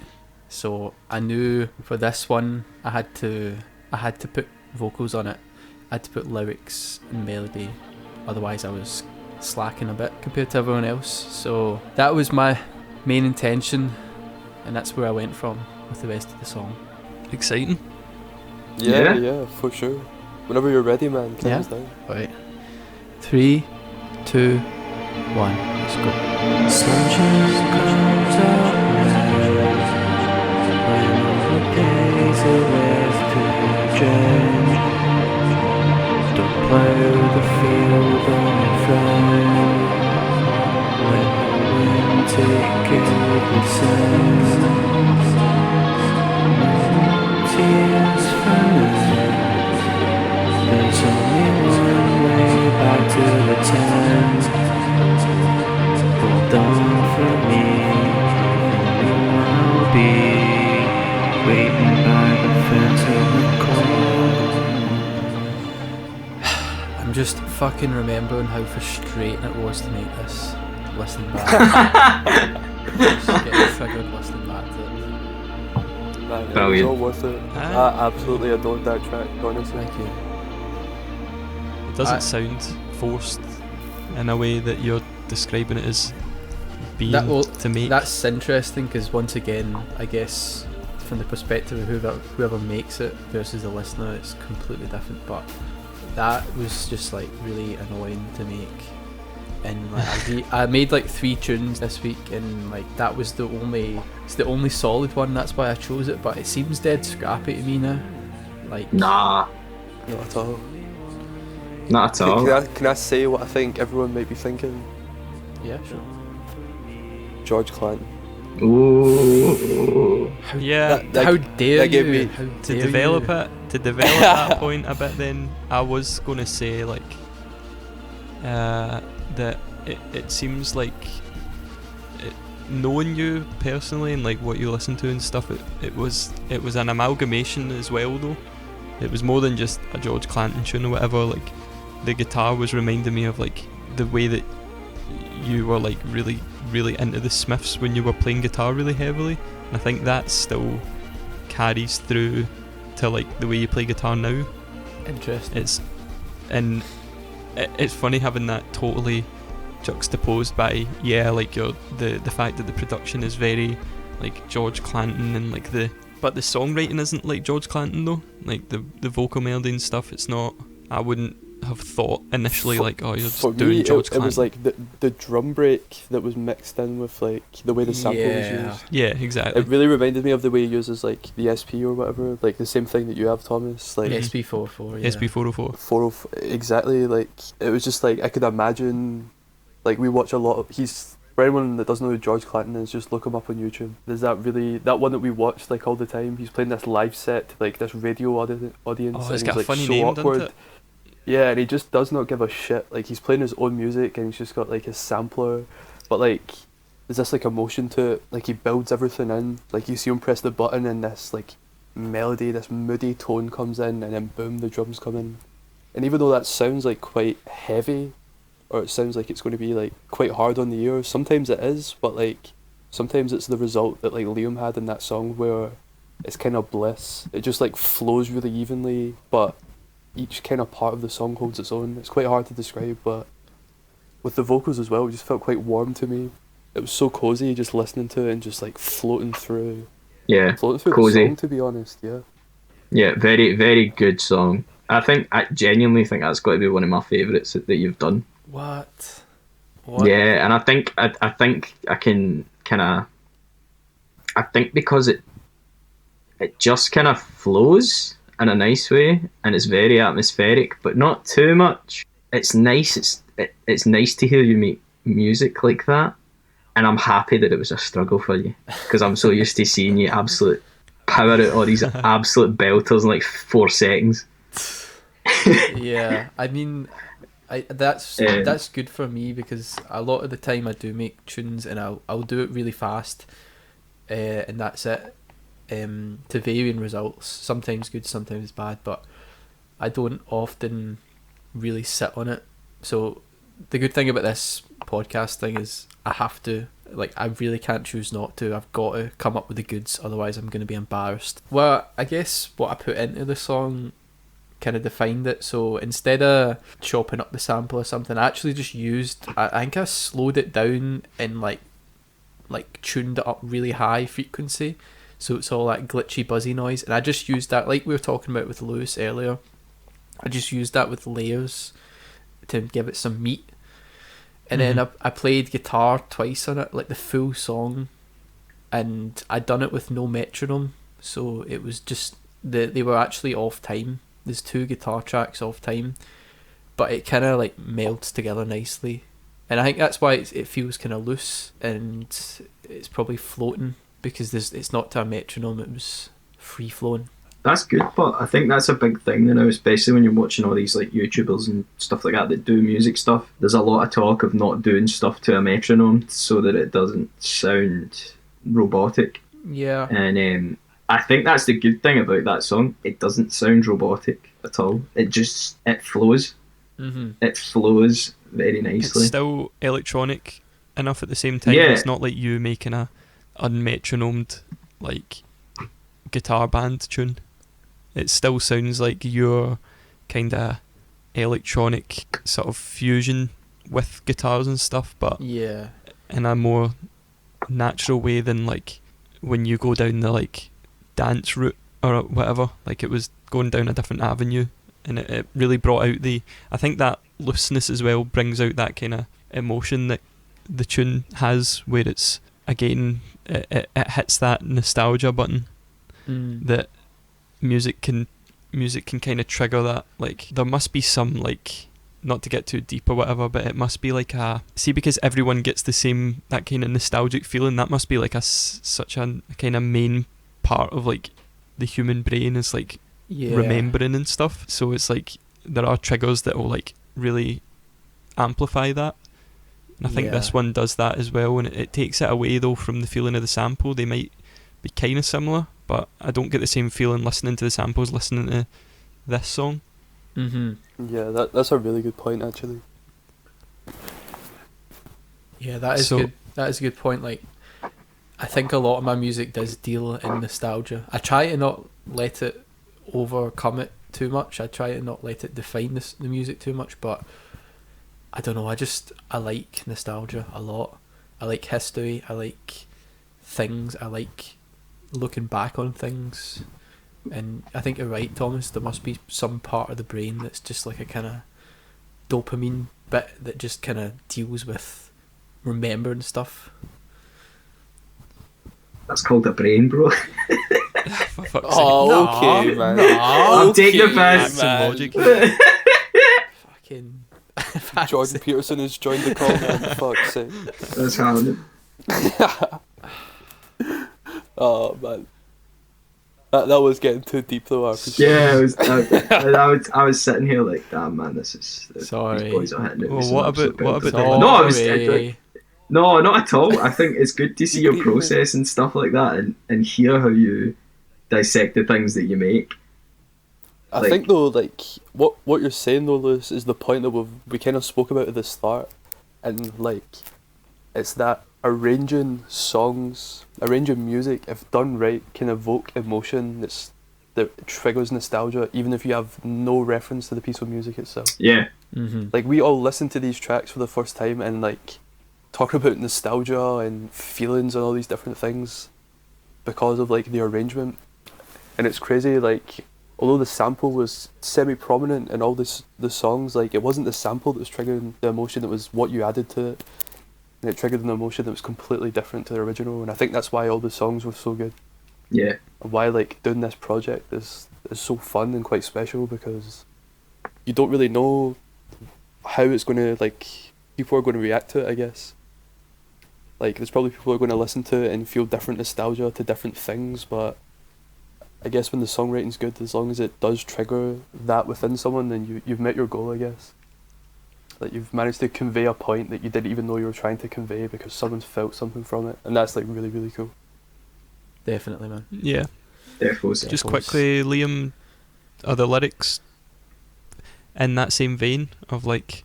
so I knew for this one I had to put vocals on it. I had to put lyrics and melody, otherwise I was slacking a bit compared to everyone else. So that was my main intention, and that's where I went from with the rest of the song. Exciting. Yeah, for sure. Whenever you're ready, man, count us down. Right. 3, 2, 1. Let's go. Sunshine comes out when all the days are left to dread. Don't play the field on your friend. Let the wind take care of the sand. No tears falling. There's only one way back to the tent. Hold on for me, and I'll be waiting by the fence in the cold. I'm just fucking remembering how frustrating it was to make this. Listening back. Just getting triggered listening back to it. Man, it was Brilliant. all worth it. Ah. I absolutely adored that track, honestly. Thank you. It doesn't sound forced in a way that you're describing it as being to make. That's interesting because once again, I guess from the perspective of whoever makes it versus the listener, it's completely different. But that was just like really annoying to make. and like I made like 3 tunes this week, and like that was the only solid one. That's why I chose it. But it seems dead scrappy to me now. Like Nah, Not at all. not at all. Can I say what I think everyone might be thinking? yeah, sure. George Clanton. Ooh. Yeah, How dare that gave you? me- How to dare develop you? it, to develop that point a bit, then I was gonna say like that it seems like knowing you personally and like what you listen to and stuff, it was an amalgamation as well though. It was more than just a George Clanton tune or whatever. Like the guitar was reminding me of like the way that you were like really into the Smiths when you were playing guitar really heavily, and I think that still carries through to like the way you play guitar now. Interesting. It's funny having that totally juxtaposed by like the fact that the production is very like George Clanton and like but the songwriting isn't like George Clanton though. Like the vocal melody and stuff, it's not. I wouldn't have thought initially like, oh, you're just For doing me, George it Clanton. was like the drum break that was mixed in with like the way the sample was used. Yeah, exactly. It really reminded me of the way he uses like the SP or whatever, like the same thing that you have, Thomas. Like SP404. Yeah. SP404. 404, exactly. Like it was just like I could imagine. Like we watch a lot of for anyone that doesn't know who George Clanton is, just look him up on YouTube. There's that one that we watched like all the time. He's playing this live set to like this radio audience. Oh, and it's he's got a like funny so name, awkward. doesn't it? Yeah, and he just does not give a shit. Like he's playing his own music and he's just got like his sampler, but like there's this like emotion to it. Like he builds everything in. Like you see him press the button and this like melody, this moody tone comes in, and then boom, the drums come in. And even though that sounds like quite heavy, or it sounds like it's going to be like quite hard on the ear, sometimes it is, but like sometimes it's the result that like Liam had in that song where it's kind of bliss. It just like flows really evenly, but each kind of part of the song holds its own. It's quite hard to describe, but with the vocals as well, it just felt quite warm to me. It was so cozy just listening to it and just like floating through Yeah, the cozy. song, to be honest. Yeah, very, very good song. I genuinely think that's got to be one of my favourites that you've done. What? Yeah, and I think I can kind of. I think because it just kind of flows in a nice way, and it's very atmospheric, but not too much. It's nice. It's nice to hear you make music like that, and I'm happy that it was a struggle for you, because I'm so used to seeing you absolute power out all these absolute belters in like 4 seconds. Yeah, I mean, that's good for me, because a lot of the time I do make tunes and I'll do it really fast, and that's it. To varying results, sometimes good, sometimes bad, but I don't often really sit on it. So the good thing about this podcast thing is I have to, like, I really can't choose not to. I've got to come up with the goods, otherwise I'm going to be embarrassed. Well, I guess what I put into the song kind of defined it. So instead of chopping up the sample or something, I actually just used, I think I slowed it down and like tuned it up really high frequency, so it's all that glitchy buzzy noise, and I just used that, like we were talking about with Lewis earlier, I just used that with layers to give it some meat. And then I played guitar twice on it, like the full song, and I'd done it with no metronome, so it was just they were actually off time. There's 2 guitar tracks off time, but it kind of like melds together nicely, and I think that's why it feels kind of loose, and it's probably floating, because it's not to a metronome, it was free flowing. That's good, but I think that's a big thing now, especially when you're watching all these like YouTubers and stuff like that do music stuff. There's a lot of talk of not doing stuff to a metronome so that it doesn't sound robotic. Yeah. And I think that's the good thing about that song. It doesn't sound robotic at all. It flows. Mm-hmm. It flows very nicely. It's still electronic enough at the same time. Yeah. It's not like you making a unmetronomed like guitar band tune. It still sounds like your kind of electronic sort of fusion with guitars and stuff, but Yeah. in a more natural way than like when you go down the like dance route or whatever. Like it was going down a different avenue, and it really brought out I think that looseness as well brings out that kind of emotion that the tune has, where it's again it hits that nostalgia button that music can kind of trigger that. Like there must be some, like, not to get too deep or whatever, but it must be like because everyone gets the same, that kind of nostalgic feeling, that must be like such a kind of main part of like the human brain is like remembering and stuff. So it's like there are triggers that will like really amplify that, and I think this one does that as well, and it takes it away though from the feeling of the sample. They might be kind of similar, but I don't get the same feeling listening to the samples listening to this song. Yeah, that's a really good point actually. Yeah, that is good. That is a good point. Like, I think a lot of my music does deal in nostalgia. I try to not let it overcome it too much. I try to not let it define the music too much, but I don't know, I like nostalgia a lot. I like history, I like things, I like looking back on things. And I think you're right, Thomas, there must be some part of the brain that's just like a kind of dopamine bit that just kind of deals with remembering stuff. That's called a brain, bro. For fuck's sake. Okay, man. I'll take the best. Some logic. Fucking Jordan Peterson has joined the call, man. Fuck's sake. That's happening. Oh man, that was getting too deep though. Yeah, I was sitting here like, damn man, Sorry. These boys are hitting it. Well, what about No, I was no, not at all. I think it's good to see your process and stuff like that, and hear how you dissect the things that you make. I think though, like what you're saying though, Lewis, is the point that we kind of spoke about at the start, and like it's that arranging music, if done right, can evoke emotion that triggers nostalgia, even if you have no reference to the piece of music itself. Yeah. Like we all listen to these tracks for the first time and like talk about nostalgia and feelings and all these different things because of like the arrangement, and it's crazy. Like although the sample was semi-prominent in all the songs, like it wasn't the sample that was triggering the emotion, it was what you added to it. And it triggered an emotion that was completely different to the original, and I think that's why all the songs were so good. Yeah. And why like doing this project is so fun and quite special, because you don't really know how it's gonna, like, people are gonna react to it, I guess. Like there's probably people who are gonna listen to it and feel different nostalgia to different things, but I guess when the songwriting's good, as long as it does trigger that within someone, then you've met your goal, I guess. Like you've managed to convey a point that you didn't even know you were trying to convey because someone's felt something from it, and that's like really, really cool. Definitely, man. Yeah. Defos. Just quickly, Liam, are the lyrics in that same vein of like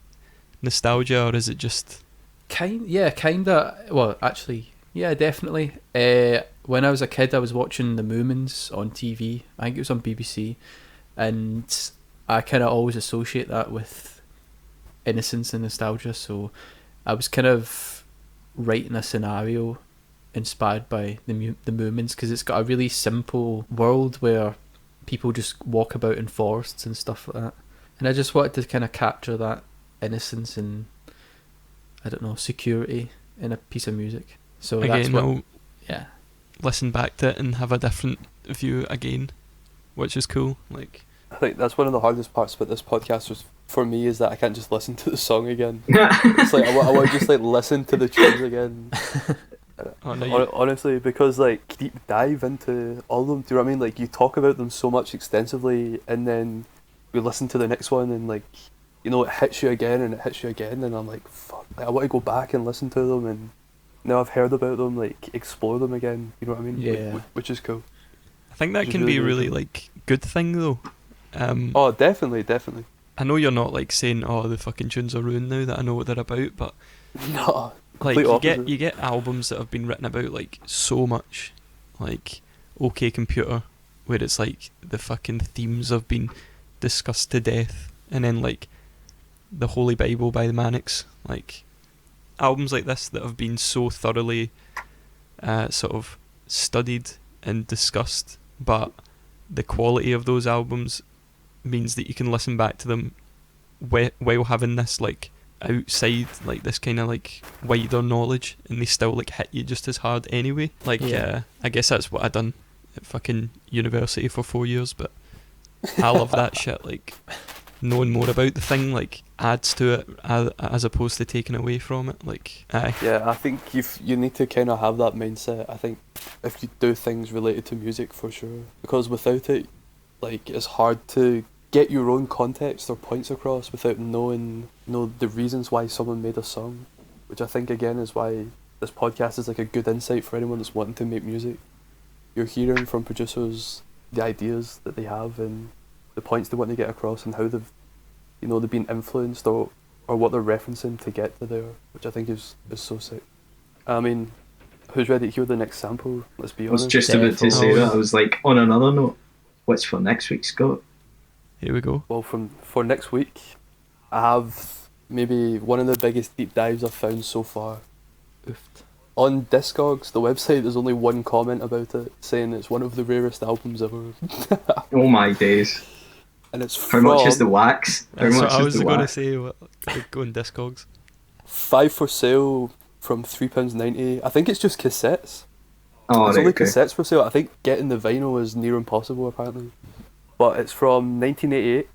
nostalgia, or is it just kinda? Well, actually, yeah, definitely. When I was a kid, I was watching the Moomins on TV. I think it was on BBC, and I kind of always associate that with innocence and nostalgia. So I was kind of writing a scenario inspired by the Moomins, because it's got a really simple world where people just walk about in forests and stuff like that, and I just wanted to kind of capture that innocence and, I don't know, security in a piece of music. So again, that's what, listen back to it and have a different view again, which is cool. Like I think that's one of the hardest parts about this podcast was, for me, is that I can't just listen to the song again. It's like I want to just like listen to the tunes again. Honestly, because like deep dive into all of them. Do you know what I mean? Like you talk about them so much extensively, and then we listen to the next one, and like, you know, it hits you again and it hits you again, and I'm like, fuck, like, I want to go back and listen to them, and now I've heard about them, like explore them again. You know what I mean? Yeah. Which is cool. I think that can be a really like good thing though. Oh, definitely. I know you're not like saying, oh, the fucking tunes are ruined now that I know what they're about, but No. like Complete you get albums that have been written about like so much, like OK Computer, where it's like the fucking themes have been discussed to death, and then like the Holy Bible by the Manics, like albums like this that have been so thoroughly sort of studied and discussed, but the quality of those albums means that you can listen back to them while having this like outside like this kind of like wider knowledge, and they still like hit you just as hard anyway. Like I guess that's what I done at fucking university for 4 years, but I love that shit. Like knowing more about the thing like adds to it as opposed to taking away from it. Like aye. Yeah, I think you need to kind of have that mindset. I think if you do things related to music, for sure, because without it, like it's hard to get your own context or points across without knowing the reasons why someone made a song, which I think again is why this podcast is like a good insight for anyone that's wanting to make music. You're hearing from producers the ideas that they have and the points they want to get across and how they've been influenced or what they're referencing to get to there, which I think is so sick. I mean, who's ready to hear the next sample? Let's be honest. I was just about to say that. I was like, on another note, what's for next week, Scott? Here we go. Well, for next week, I have maybe one of the biggest deep dives I've found so far. Oofed. On Discogs, the website, there's only one comment about it, saying it's one of the rarest albums ever. Oh my days. And it's How much is the wax? How That's much what I is was the going to wax? say. Like going Discogs. 5 for sale from £3.90. I think it's just cassettes. Oh, It's right, only okay. cassettes for sale. I think getting the vinyl is near impossible, apparently. But it's from 1988.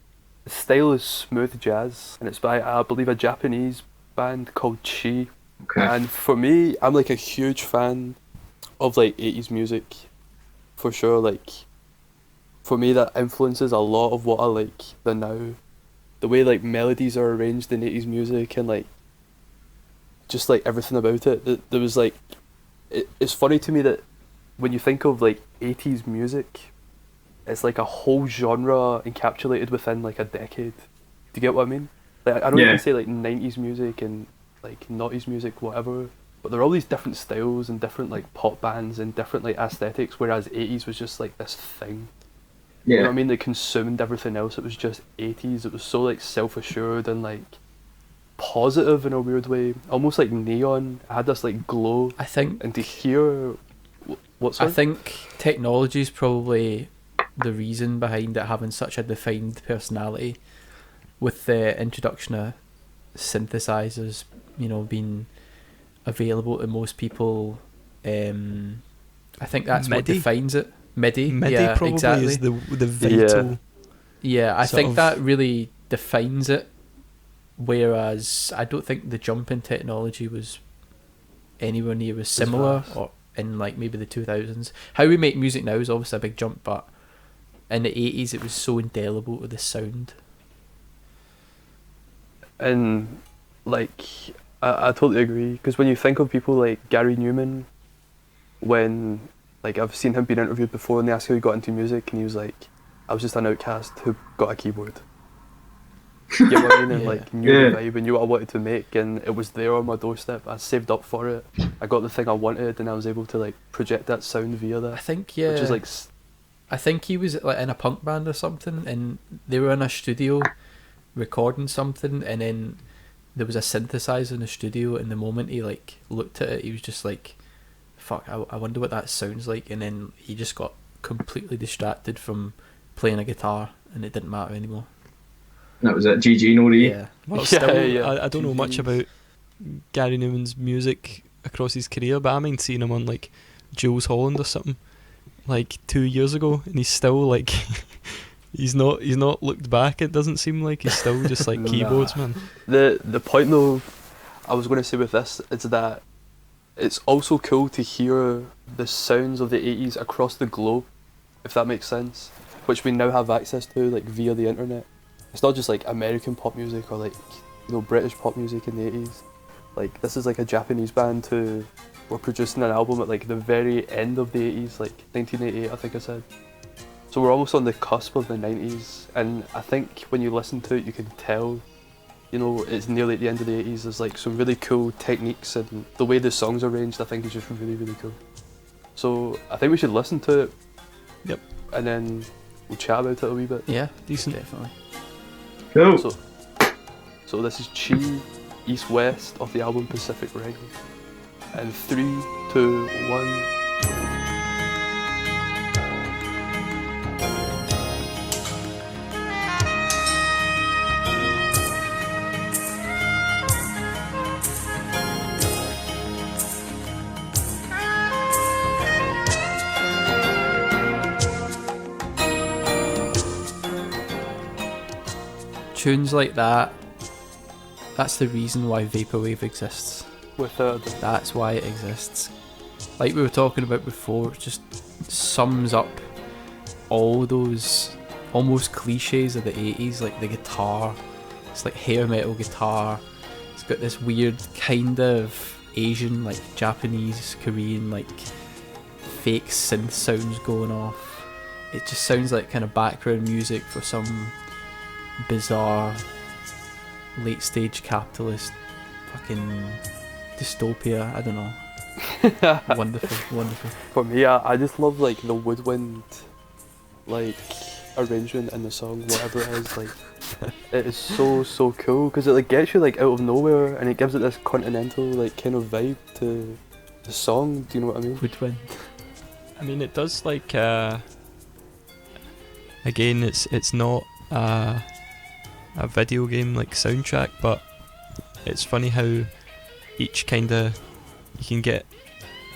The style is smooth jazz, and it's by, I believe, a Japanese band called Chi. Okay. And for me, I'm like a huge fan of like 80s music, for sure. Like, for me, that influences a lot of what I like the now. The way like melodies are arranged in 80s music and like just like everything about it. There was like, it's funny to me that when you think of like 80s music, it's like a whole genre encapsulated within like a decade. Do you get what I mean? Like I don't Yeah. even say like 90s music and like noughties music, whatever, but there are all these different styles and different like pop bands and different like aesthetics, whereas 80s was just like this thing. You know Yeah. what I mean? They consumed everything else. It was just 80s. It was so like self-assured and like positive in a weird way, almost like neon. It had this like glow, I think and to hear what's I think technology is probably the reason behind it having such a defined personality, with the introduction of synthesizers, being available to most people. I think that's what MIDI? defines it. MIDI, MIDI yeah, probably exactly. is the vital. Yeah, I sort think of- that really defines it. Whereas I don't think the jump in technology was anywhere near as similar, vast. or in like maybe the 2000s. How we make music now is obviously a big jump, but in the 80s it was so indelible to the sound. And like I totally agree, because when you think of people like Gary Newman, when like I've seen him being interviewed before and they asked how he got into music and he was like, I was just an outcast who got a keyboard. You get what I mean? And Yeah. like knew Yeah. the vibe and knew what I wanted to make, and it was there on my doorstep. I saved up for it. I got the thing I wanted, and I was able to like project that sound via I that, think which is like I think he was like in a punk band or something, and they were in a studio recording something, and then there was a synthesizer in the studio, and the moment he like looked at it, he was just like, fuck, I wonder what that sounds like, and then he just got completely distracted from playing a guitar, and it didn't matter anymore. That was it. GG, no re. Yeah. Well, Yeah, still, yeah. I don't know much about Gary Newman's music across his career, but I mind seeing him on like Jules Holland or something like 2 years ago, and he's still like he's not looked back. It doesn't seem like he's still just like Nah. keyboards, man. the point though I was going to say with this is that it's also cool to hear the sounds of the 80s across the globe, if that makes sense, which we now have access to like via the internet. It's not just like American pop music or like British pop music in the 80s. Like this is like a Japanese band who were producing an album at like the very end of the 80s, like 1988 I think I said. So we're almost on the cusp of the 90s, and I think when you listen to it you can tell it's nearly at the end of the 80s. There's like some really cool techniques, and the way the song's arranged I think is just really, really cool. So I think we should listen to it. Yep. And then we'll chat about it a wee bit. Yeah, Decent. definitely. Cool. So this is Chi, East West, off the album Pacific Ring. And 3, 2, 1. tunes like that, that's the reason why Vaporwave exists. That's why it exists. Like we were talking about before, it just sums up all those almost cliches of the 80s, like the guitar. It's like hair metal guitar. It's got this weird kind of Asian, like Japanese, Korean, like fake synth sounds going off. It just sounds like kind of background music for some bizarre late stage capitalist fucking dystopia. I don't know. Wonderful. For me, I just love like the woodwind, like arrangement in the song, whatever it is. Like, it is so cool because it like gets you like out of nowhere and it gives it this continental like kind of vibe to the song. Do you know what I mean? Woodwind. I mean, it does like. Again, it's not a video game like soundtrack, but it's funny how each kind of you can get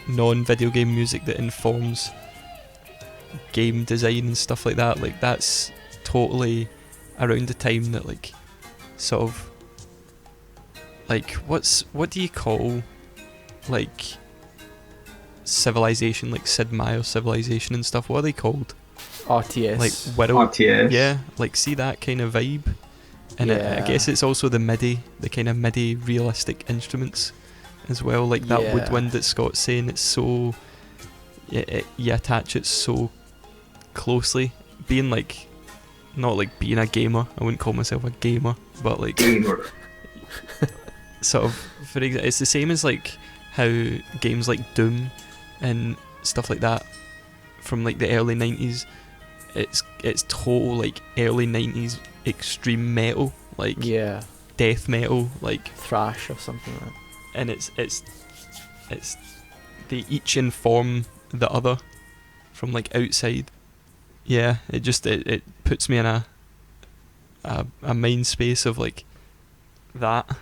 non-video game music that informs game design and stuff like that. Like that's totally around the time that like sort of like what do you call like Civilization, like Sid Meier's Civilization and stuff? What are they called? RTS. Like Whirl. RTS. Yeah, like see that kind of vibe. And Yeah. I guess it's also the kind of MIDI realistic instruments as well, like that Yeah. woodwind that Scott's saying. It's so you attach it so closely, being like not like being a gamer. I wouldn't call myself a gamer, but like sort of for it's the same as like how games like Doom and stuff like that from like the early 90s, it's total like early 90s extreme metal, like Yeah. death metal, like Thrash or something like that. and it's they each inform the other from like outside. Yeah, it just it puts me in a mind space of like that.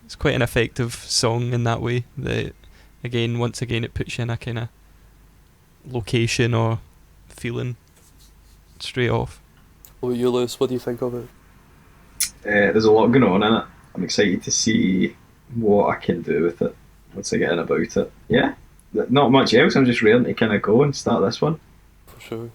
It's quite an effective song in that way. That once again it puts you in a kind of location or feeling straight off. Well, you, Lewis, what do you think of it? There's a lot going on in it. I'm excited to see what I can do with it once I get in about it. Yeah, not much else. I'm just raring to kind of go and start this one. For sure.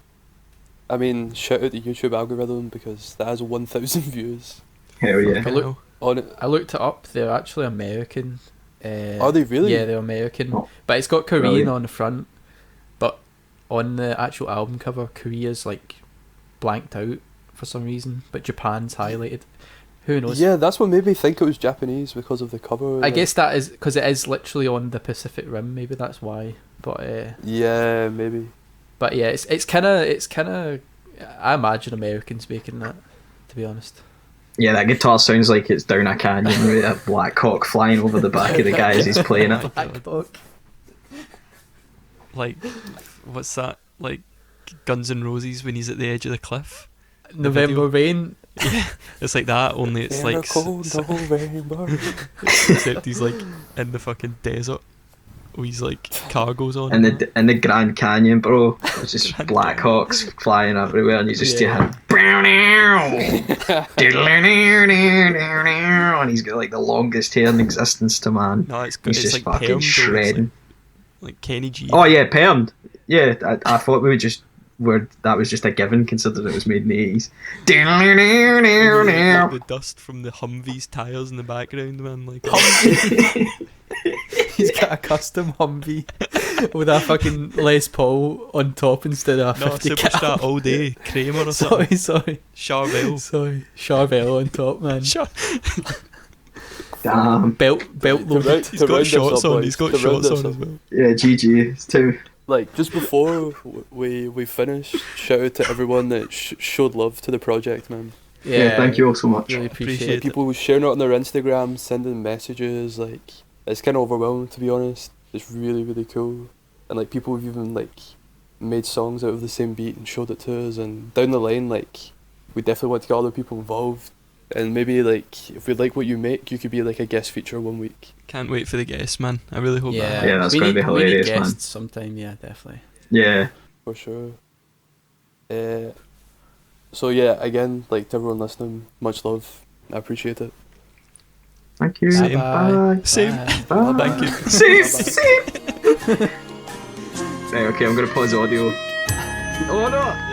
I mean, shout out the YouTube algorithm because that has 1,000 views Hell yeah. I look- on it. I looked it up. They're actually American. Are they really? Yeah, they're American. Oh, But it's got Korean brilliant. on the front. But on the actual album cover, Korea's like blanked out for some reason. But Japan's highlighted. Who knows? Yeah, that's what made me think it was Japanese because of the cover. I guess that is because it is literally on the Pacific Rim. Maybe that's why. But Yeah, maybe. but yeah, it's kind of. I imagine Americans making that. To be honest. Yeah, that guitar sounds like it's down a canyon with a black hawk flying over the back of the guy as he's playing it. Black Dog. Like, what's that? Like Guns N' Roses when he's at the edge of the cliff. November Rain. It's like that, only it's In like a cold November. except he's like in the fucking desert with his like cargoes on. In the Grand Canyon, bro, it's just Black Hawks flying everywhere, and you just hear him. And he's got like the longest hair in existence to man. No, it's He's it's just like fucking permed, though, it's shredding. like Kenny G. Oh yeah, permed. Yeah, I thought we would just that was just a given considering it was made in the 80s. Like the dust from the Humvee's tires in the background, man. Like He's got a custom Humvee with a fucking Les Paul on top instead of a no, 50 Superstar cal. all day, Kramer or something. Sorry. Charvel. Charvel on top, man. Damn. Belt loaded. He's got shorts on. He's got shorts on as well. Yeah, GG. It's too. Like, just before we finish, shout out to everyone that showed love to the project, man. Yeah, thank you all so much. Really appreciate Appreciate it. People sharing it on their Instagram, sending messages, like, it's kind of overwhelming, to be honest. It's really, really cool. And, like, people have even, like, made songs out of the same beat and showed it to us, and down the line, like, we definitely want to get other people involved. And maybe, like, if we like what you make, you could be, like, a guest feature one week. Can't wait for the guests, man. I really hope Yeah, that. Yeah, that's we gonna need- be hilarious, we need man. guests sometime, yeah, definitely. Yeah. For sure. So yeah, again, like to everyone listening, much love. I appreciate it. Thank you. Same. Bye. Same. Bye. Thank you. Same. Right, okay, I'm gonna pause audio. Oh no!